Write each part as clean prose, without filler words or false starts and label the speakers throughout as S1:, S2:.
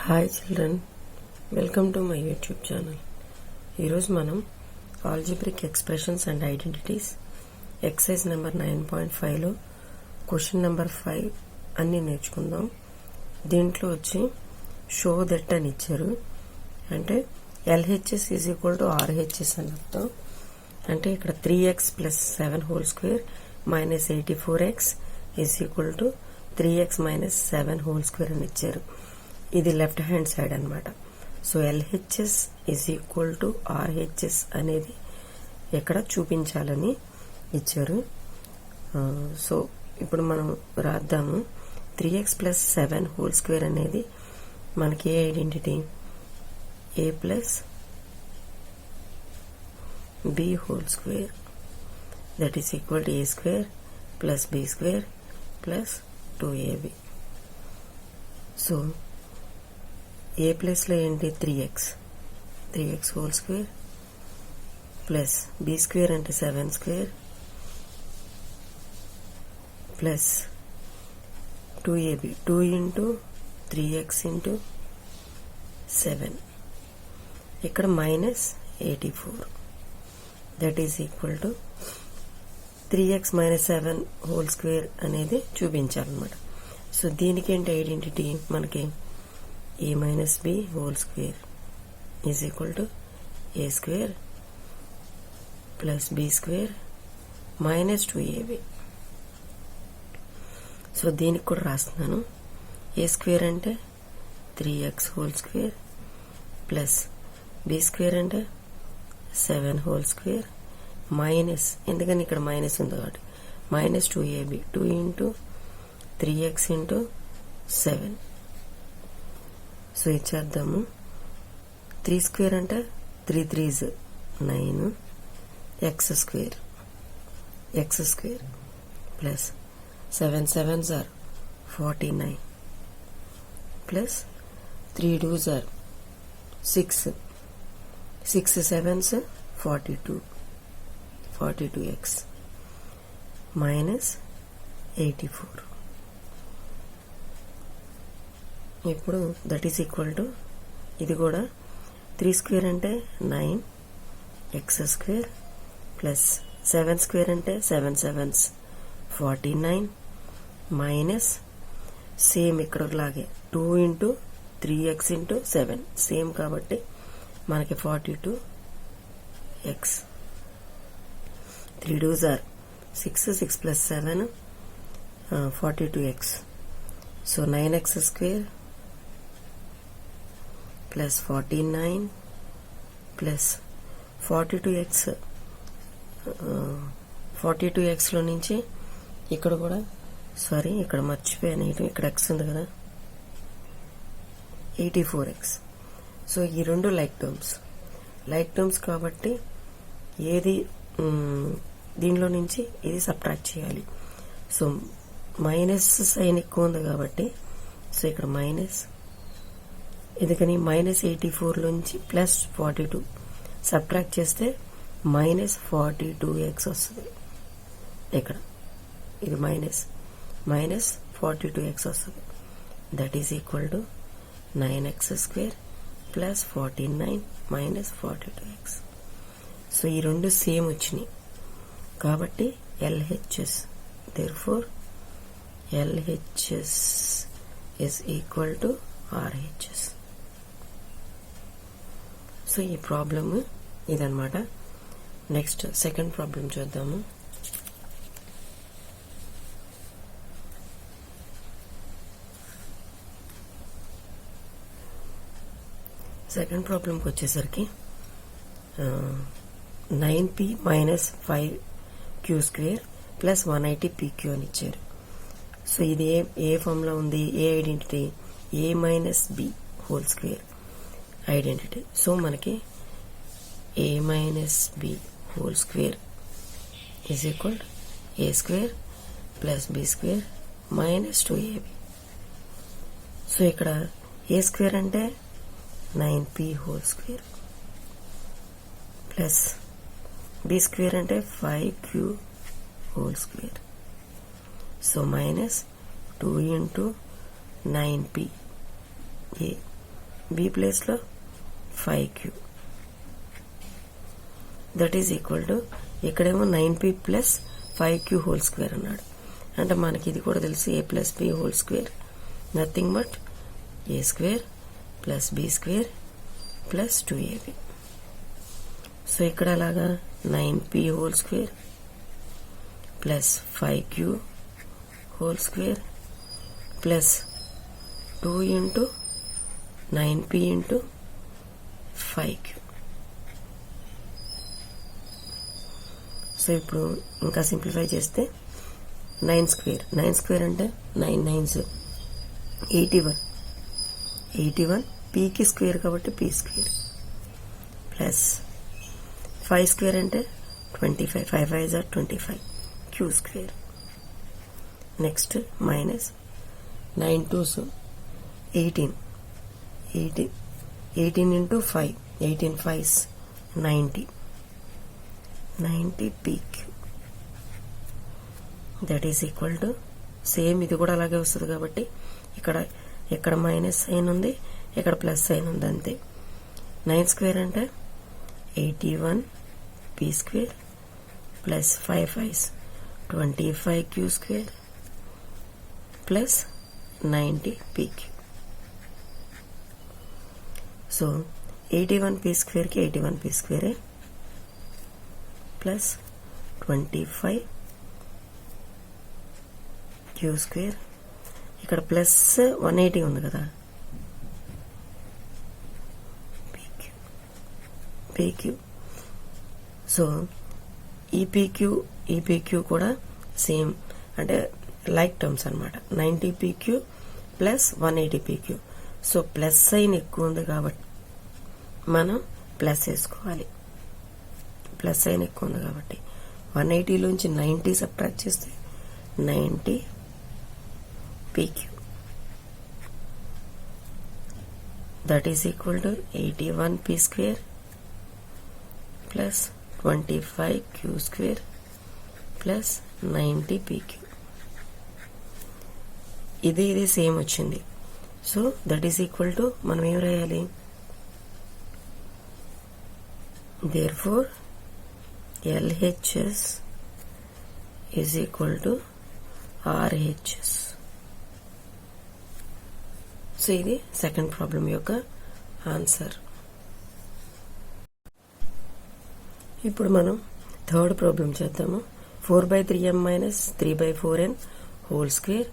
S1: Hi children, welcome to my YouTube channel. ఈరోజు మనం algebraic expressions and identities exercise number 9.5లో question number 5 అన్ని నేర్చుకుందాం. దీంట్లో వచ్చి షో దట్ అని ఇచ్చారు. అంటే LHS is equal to RHS అని అర్థం. అంటే ఇక్కడ 3x plus 7 whole square minus 84x is equal to 3x minus 7 whole square అని ఇచ్చారు. ఇది లెఫ్ట్ హ్యాండ్ సైడ్ అనమాట. So LHS is equal to RHS అనేది ఎక్కడ చూపించాలని ఇచ్చారు. సో ఇప్పుడు మనం రాద్దాము. 3x ప్లస్ 7 హోల్ స్క్వేర్ అనేది మనకి ఏ identity? a plus b whole square that is equal to a square plus b square plus 2ab. So A ప్లస్లో ఏంటి? 3x whole square plus B square అంటే 7 square plus 2ab 2 into 3x into 7, ఇక్కడ minus 84 that is equal to 3x minus 7 whole square అనేది చూపించాలన్నమాట. So దీనికి ఏంటి identity? మనకి a minus b whole square is equal to a square plus b square minus 2ab. So దీనికి కూడా రాస్తున్నాను. a square అంటే 3x whole square plus b square అంటే 7 whole square minus, ఎందుకని ఇక్కడ మైనస్ ఉంది కాబట్టి minus 2ab 2 into 3x into 7. So ఇచ్చేద్దాము. 3 స్క్వేర్ అంటే 3 3s 9 x square plus 7 7s are 49 plus 3 2s are 6 6 7s 42x minus 84. ఇప్పుడు that is equal to ఇది కూడా 3 స్క్వేర్ అంటే 9x స్క్వేర్ ప్లస్ 7 స్క్వేర్ అంటే 7 7s 49 మైనస్ సేమ్ ఇక్కడ లాగే 2 into 3x into 7 same కాబట్టి మనకి 42x. 3 2s are 6 plus 7 42x. So 9x square plus 49 plus 42xలో నుంచి ఇక్కడ కూడా ఇక్కడ మర్చిపోయాను, ఇక్కడ x ఉంది కదా 84x. సో ఈ రెండు లైక్ టర్మ్స్ కాబట్టి ఏది దీనిలో నుంచి ఇది సబ్ట్రాక్ట్ చేయాలి. సో మైనస్ సైన్ ఎక్కువ ఉంది కాబట్టి సో ఇక్కడ మైనస్, ఎందుకని మైనస్ 84లోంచి ప్లస్ 42 సబ్ట్రాక్ట్ చేస్తే మైనస్ 42x వస్తుంది. ఇక్కడ ఇది మైనస్ 42x వస్తుంది. That is equal to 9x square plus 49 minus 42x. So ఈ రెండు సేమ్ వచ్చినాయి కాబట్టి LHS, therefore LHS is equal to RHS. So ఈ ప్రాబ్లమ్ ఇదన్నమాట. నెక్స్ట్ సెకండ్ ప్రాబ్లం చూద్దాము. సెకండ్ ప్రాబ్లంకి వచ్చేసరికి 9p minus 5q square plus 180pq అని ఇచ్చారు. సో ఇది ఏ ఫామ్లో ఉంది? ఏ identity? a minus b whole square identity. So మనకి a minus b whole square is equal a square plus b square minus 2ab. So ఇక్కడ a స్క్వేర్ అంటే 9p whole square plus b square అంటే 5q whole square. So minus 2 into 9p a B ప్లేస్లో 5q. That is equal to ఇక్కడేమో 9p plus 5q whole square అన్నాడు. అంటే మనకి ఇది కూడా తెలుసు, a plus b whole square nothing but a square plus b square plus 2ab. So ఇక్కడ అలాగా 9p whole square plus 5q whole square plus 2 into 9p into 5q. So ఇప్పుడు ఇంకా సింప్లిఫై చేస్తే 9 స్క్వేర్ అంటే 9 9s 81 pకి స్క్వేర్ కాబట్టి p square plus 5 square అంటే 25 5 5s are 25 q square. Next minus 9 2s 18 into 5 18 5s 90 pq. That is equal to same ఇది కూడా అలాగే వస్తుంది కాబట్టి ఇక్కడ మైనస్ సైన్ ఉంది, ఇక్కడ ప్లస్ సైన్ ఉంది అంతే. 9 స్క్వేర్ అంటే 81 p square plus 5 5s 25 q square plus 90 pq. So 81 p స్క్వేర్కి 81 p స్క్వేరే ప్లస్ 25 q స్క్వేర్. ఇక్కడ ప్లస్ 180 ఉంది కదా, pq. సో ఈ pq కూడా సేమ్ అంటే లైక్ టర్మ్స్ అనమాట. 90 pq plus 180 pq. So plus sign ఎక్కువ ఉంది కాబట్టి మనం ప్లస్ వేసుకోవాలి. ప్లస్ సైన్ ఎక్కువ ఉంది కాబట్టి 180లోంచి 90 సబ్ట్రాక్ట్ చేస్తే 90 pq. That is equal to 81 p square plus 25 q square plus 90 pq. ఇది సేమ్ వచ్చింది. So that is equal to మనం ఏం రాయాలి, therefore LHS is equal to RHS. So ఇది సెకండ్ ప్రాబ్లం యొక్క ఆన్సర్. ఇప్పుడు మనం థర్డ్ ప్రాబ్లం చేద్దాము. 4/3m minus 3/4n whole square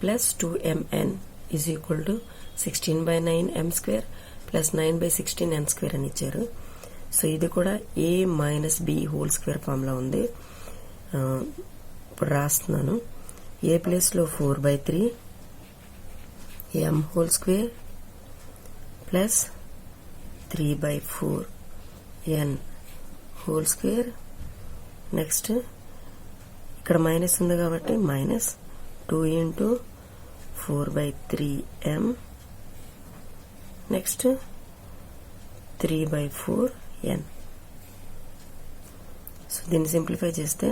S1: plus 2mn is equal to 16/9m square plus 9/16n square అని ఇచ్చారు. సో ఇది కూడా a minus b whole square ఫామ్లో ఉంది. ఇప్పుడు రాస్తున్నాను. a ప్లేస్లో 4/3m whole square plus 3/4n whole square. Next ఇక్కడ మైనస్ ఉంది కాబట్టి minus 2 into 4/3m next 3/4n. So దీన్ని సింప్లిఫై చేస్తే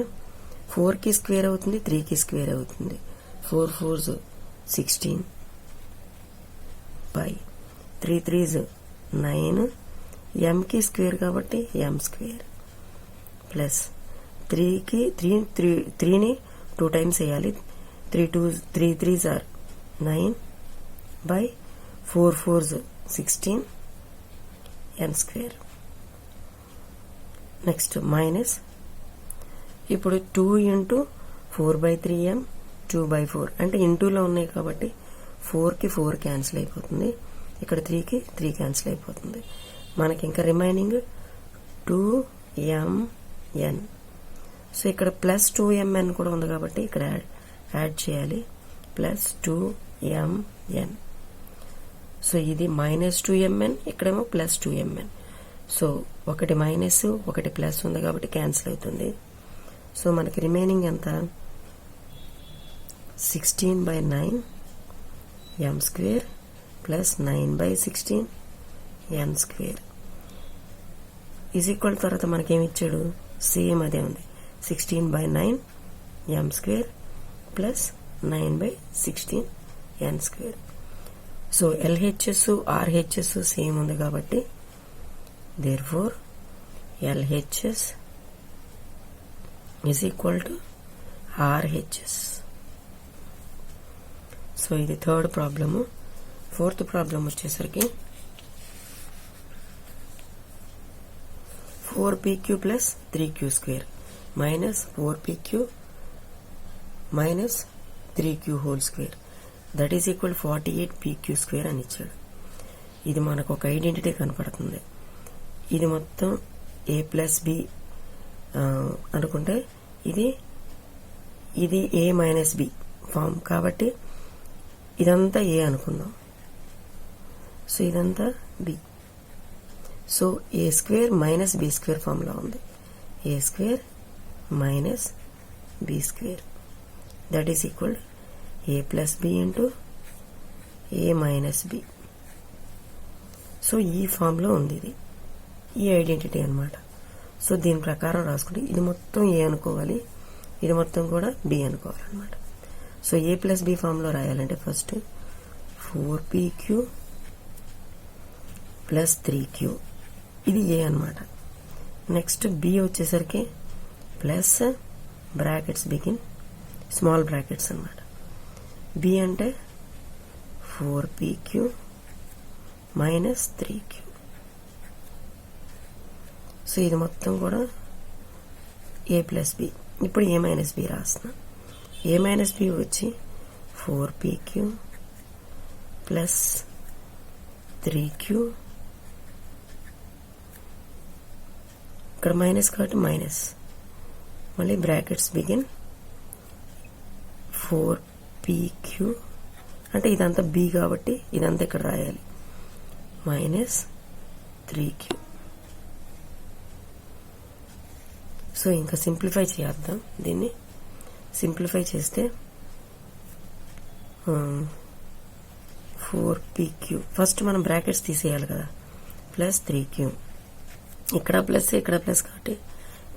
S1: 4కి స్క్వేర్ అవుతుంది, 3కి స్క్వేర్ అవుతుంది. 4 4s 16 బై 3 3s 9 mకి స్క్వేర్ కాబట్టి m స్క్వేర్ ప్లస్ 3ని 2 టైమ్స్ వేయాలి. 3 3s are 9 by 4 4s 16 n square. Next minus ఇప్పుడు 2 ఇంటూ 4/3m 2/4 అంటే ఇంటూలో ఉన్నాయి కాబట్టి 4కి 4 క్యాన్సిల్ అయిపోతుంది, ఇక్కడ 3కి 3 క్యాన్సిల్ అయిపోతుంది. మనకి ఇంకా రిమైనింగ్ 2mn. సో ఇక్కడ ప్లస్ 2mn కూడా ఉంది కాబట్టి ఇక్కడ యాడ్ చేయాలి ప్లస్ 2mn. సో ఇది మైనస్ 2mn, ఇక్కడేమో ప్లస్ 2mn. సో ఒకటి మైనస్ ఒకటి ప్లస్ ఉంది కాబట్టి క్యాన్సిల్ అవుతుంది. సో మనకి రిమైనింగ్ ఎంత 16/9 m square plus 9/16 n square is equal. తర్వాత మనకేమి ఇచ్చాడు, సేమ్ అదే ఉంది 16/9 m square plus 9/16 n square. So LHS RHS same ఉంది కాబట్టి therefore LHS is equal to RHS. So ఇది థర్డ్ ప్రాబ్లము. ఫోర్త్ ప్రాబ్లం వచ్చేసరికి 4PQ plus 3Q square minus 4PQ minus 3Q whole square that is equal 48PQ square అని ఇచ్చాడు. ఇది మనకు ఒక identity కనపడుతుంది. ఇది మొత్తం A plus B అనుకుంటే ఇది A minus B ఫామ్ కాబట్టి ఇదంతా A అనుకుందాం. సో ఇదంతా B. So A square minus B square ఫామ్లో ఉంది. A square minus B square that is equal A plus B into A minus B. So ఈ ఫామ్లో ఉంది ఇది, ఈ ఐడెంటిటీ అన్నమాట. సో దీని ప్రకారం రాసుకుంటే ఇది మొత్తం A అనుకోవాలి, ఇది మొత్తం కూడా B అనుకోవాలన్నమాట. సో A ప్లస్ B ఫామ్లో రాయాలంటే ఫస్ట్ 4PQ ప్లస్ 3Q ఇది A అన్నమాట. నెక్స్ట్ B వచ్చేసరికి plus brackets begin small brackets అన్నమాట. B అంటే 4PQ మైనస్ 3Q. సో ఇది మొత్తం కూడా A ప్లస్ B. ఇప్పుడు A మైనస్ B రాస్తున్నా. A మైనస్ B వచ్చి 4PQ ప్లస్ 3Q, ఇక్కడ మైనస్ కాబట్టి మైనస్, మళ్ళీ బ్రాకెట్స్ బిగిన్ 4PQ అంటే ఇదంతా B కాబట్టి ఇదంతా ఇక్కడ రాయాలి మైనస్ 3Q. సో ఇంకా సింప్లిఫై చేద్దాం. దీన్ని సింప్లిఫై చేస్తే 4PQ ఫస్ట్ మనం బ్రాకెట్స్ తీసేయాలి కదా, ప్లస్ 3Q ఇక్కడ ప్లస్ ఇక్కడ ప్లస్ కాబట్టి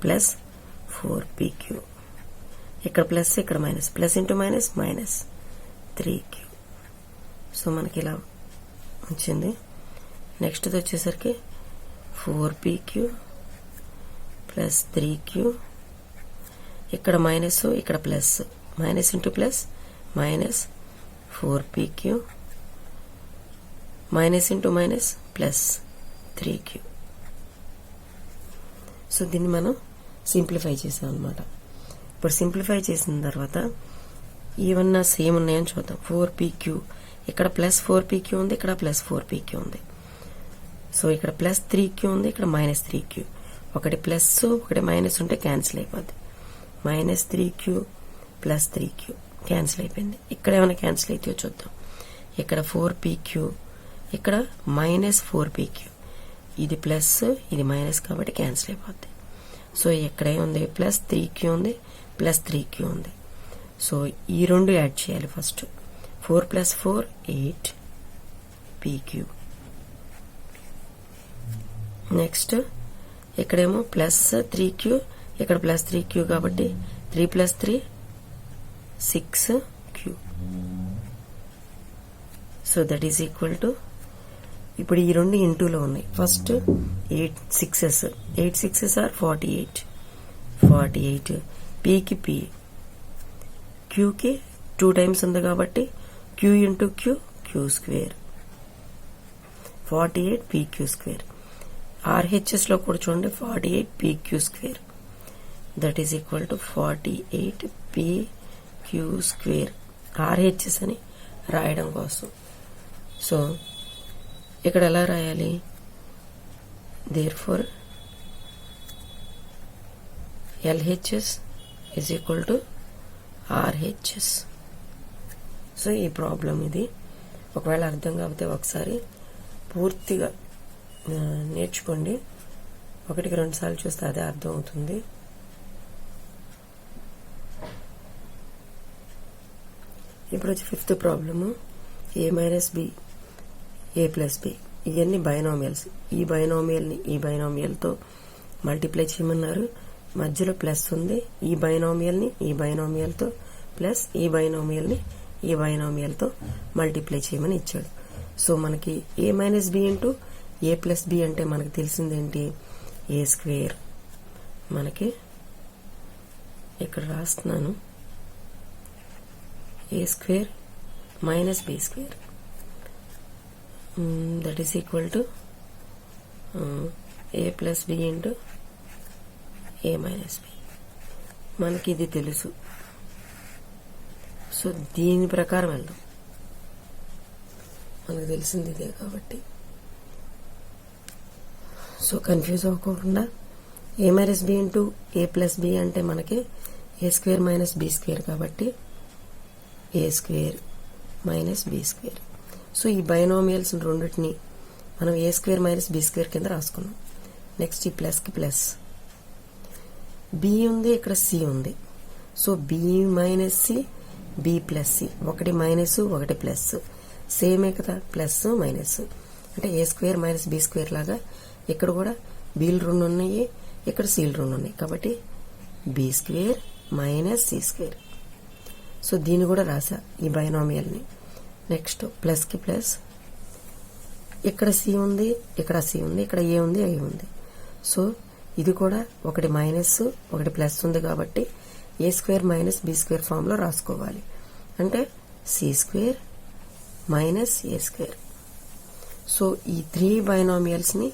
S1: ప్లస్ 4PQ, ఇక్కడ ప్లస్ ఇక్కడ minus, plus into minus minus 3Q. So మనకి ఇలా వచ్చింది. నెక్స్ట్ వచ్చేసరికి 4PQ ప్లస్ 3Q, ఇక్కడ మైనస్ ఇక్కడ plus, minus into plus minus 4PQ minus into minus plus 3Q. So దీన్ని మనం సింప్లిఫై చేసాం అనమాట. ఇప్పుడు సింప్లిఫై చేసిన తర్వాత ఏమన్నా సేమ్ ఉన్నాయని చూద్దాం. 4PQ ఇక్కడ ప్లస్ 4PQ ఉంది, ఇక్కడ ప్లస్ 4PQ ఉంది. సో ఇక్కడ ప్లస్ 3Q ఉంది, ఇక్కడ మైనస్ 3Q. ఒకటి ప్లస్ ఒకటి మైనస్ ఉంటే క్యాన్సిల్ అయిపోద్ది. Minus 3Q plus 3Q cancel అయిపోయింది. ఇక్కడ ఏమైనా క్యాన్సిల్ అయితే చూద్దాం. ఇక్కడ 4PQ, ఇక్కడ మైనస్ 4PQ, ఇది ప్లస్ ఇది మైనస్ కాబట్టి క్యాన్సిల్ అయిపోద్ది. సో ఇక్కడ ఏముంది ప్లస్ 3Q ఉంది, ప్లస్ 3Q ఉంది. సో ఈ రెండు యాడ్ చేయాలి ఫస్ట్. 4 plus 4 8PQ. నెక్స్ట్ ఇక్కడేమో ప్లస్ 3Q, ఇక్కడ ప్లస్ 3Q కాబట్టి 3 plus 3 6Q. So that is equal to, ఇప్పుడు ఈ రెండు ఇంటూలో ఉన్నాయి. First 8 6s, 8 6s are 48. Pకి P, Qకి 2 టైమ్స్ ఉంది కాబట్టి Q into Q, Q square 48PQ square. RHS లో కూడా చూడండి 48PQ square that is equal to 48PQ square. RHS అని రాయడం కోసం. సో ఇక్కడ ఎలా రాయాలి? therefore LHS is equal to RHS. So ఈ ప్రాబ్లం ఇది. ఒకవేళ అర్థం కాకపోతే ఒకసారి పూర్తిగా నేర్చుకోండి. 1-2 సార్లు చూస్తే అదే అర్థం అవుతుంది. ఇప్పుడు వచ్చి 5th problem. A minus B, A plus B ఇవన్నీ బైనామియల్స్. ఈ బైనామియల్ని ఈ బైనామియల్తో మల్టిప్లై చేయమన్నారు. మధ్యలో ప్లస్ ఉంది. ఈ బైనామియల్ని ఈ బైనామియల్తో ప్లస్ ఈ బైనామియల్ని ఈ బైనామియల్తో మల్టిప్లై చేయమని ఇచ్చాడు. సో మనకి A minus B into A plus B అంటే మనకి తెలిసిందేంటి, ఏ స్క్వేర్. మనకి ఇక్కడ రాస్తున్నాను, A square minus B square that is equal to A plus B into A minus B. మనకి ఇది తెలుసు. సో దీని ప్రకారం వెళ్దాం, మనకు తెలిసింది ఇదే కాబట్టి. సో కన్ఫ్యూజ్ అవ్వకుండా A minus B into A plus B అంటే మనకి A square minus B square కాబట్టి A square minus B square. So ఈ బైనామియల్స్ రెండింటిని మనం A square minus B square కింద రాసుకున్నాం. నెక్స్ట్ ఈ ప్లస్కి ప్లస్, బి ఉంది, ఇక్కడ సి ఉంది. So B minus C, B plus C, ఒకటి మైనస్ ఒకటి ప్లస్, సేమే కదా, ప్లస్ మైనస్. అంటే A square minus B square లాగా ఇక్కడ కూడా బీలు రెండు ఉన్నాయి, ఇక్కడ సీలు రెండు ఉన్నాయి కాబట్టి B square minus C square. So దీన్ని కూడా రాసా ఈ బైనామియల్ని. నెక్స్ట్ ప్లస్కి ప్లస్, ఇక్కడ సి ఉంది, ఇక్కడ సి ఉంది, ఇక్కడ ఏ ఉంది, ఏ ఉంది. సో ఇది కూడా ఒకటి మైనస్ ఒకటి ప్లస్ ఉంది కాబట్టి A square minus B square ఫామ్లో రాసుకోవాలి. అంటే C square minus A square. So ఈ 3 బైనామియల్స్ని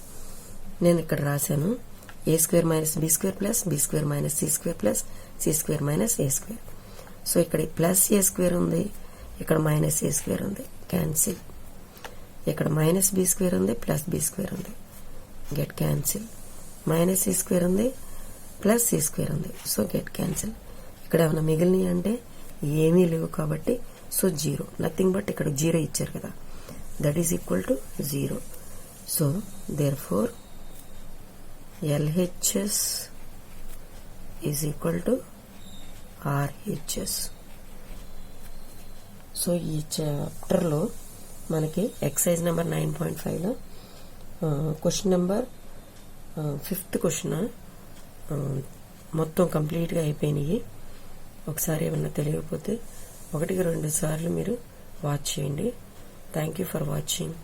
S1: నేను ఇక్కడ రాశాను, A square minus B square plus B square minus C square plus C square minus A square. So ఇక్కడ ప్లస్ ఏ స్క్వేర్ ఉంది, ఇక్కడ మైనస్ ఏ స్క్వేర్ ఉంది, క్యాన్సిల్. ఇక్కడ మైనస్ బి స్క్వేర్ ఉంది, ప్లస్ బి స్క్వేర్ ఉంది, get cancel. Minus C square ఉంది, plus C square ఉంది, so get cancel. ఇక్కడ ఏమైనా మిగిలినవి అంటే ఏమీ లేవు కాబట్టి సో 0, నథింగ్ బట్ ఇక్కడ 0 ఇచ్చారు కదా, that is equal to 0. So therefore LHS is equal to RHS. So ఈ చాప్టర్లో మనకి ఎక్సైజ్ నెంబర్ 9.5లో క్వశ్చన్ నెంబర్ 5th క్వశ్చన్ మొత్తం కంప్లీట్గా అయిపోయినాయి. ఒకసారి ఏమన్నా తెలియకపోతే 1-2 సార్లు మీరు వాచ్ చేయండి. Thank you for watching.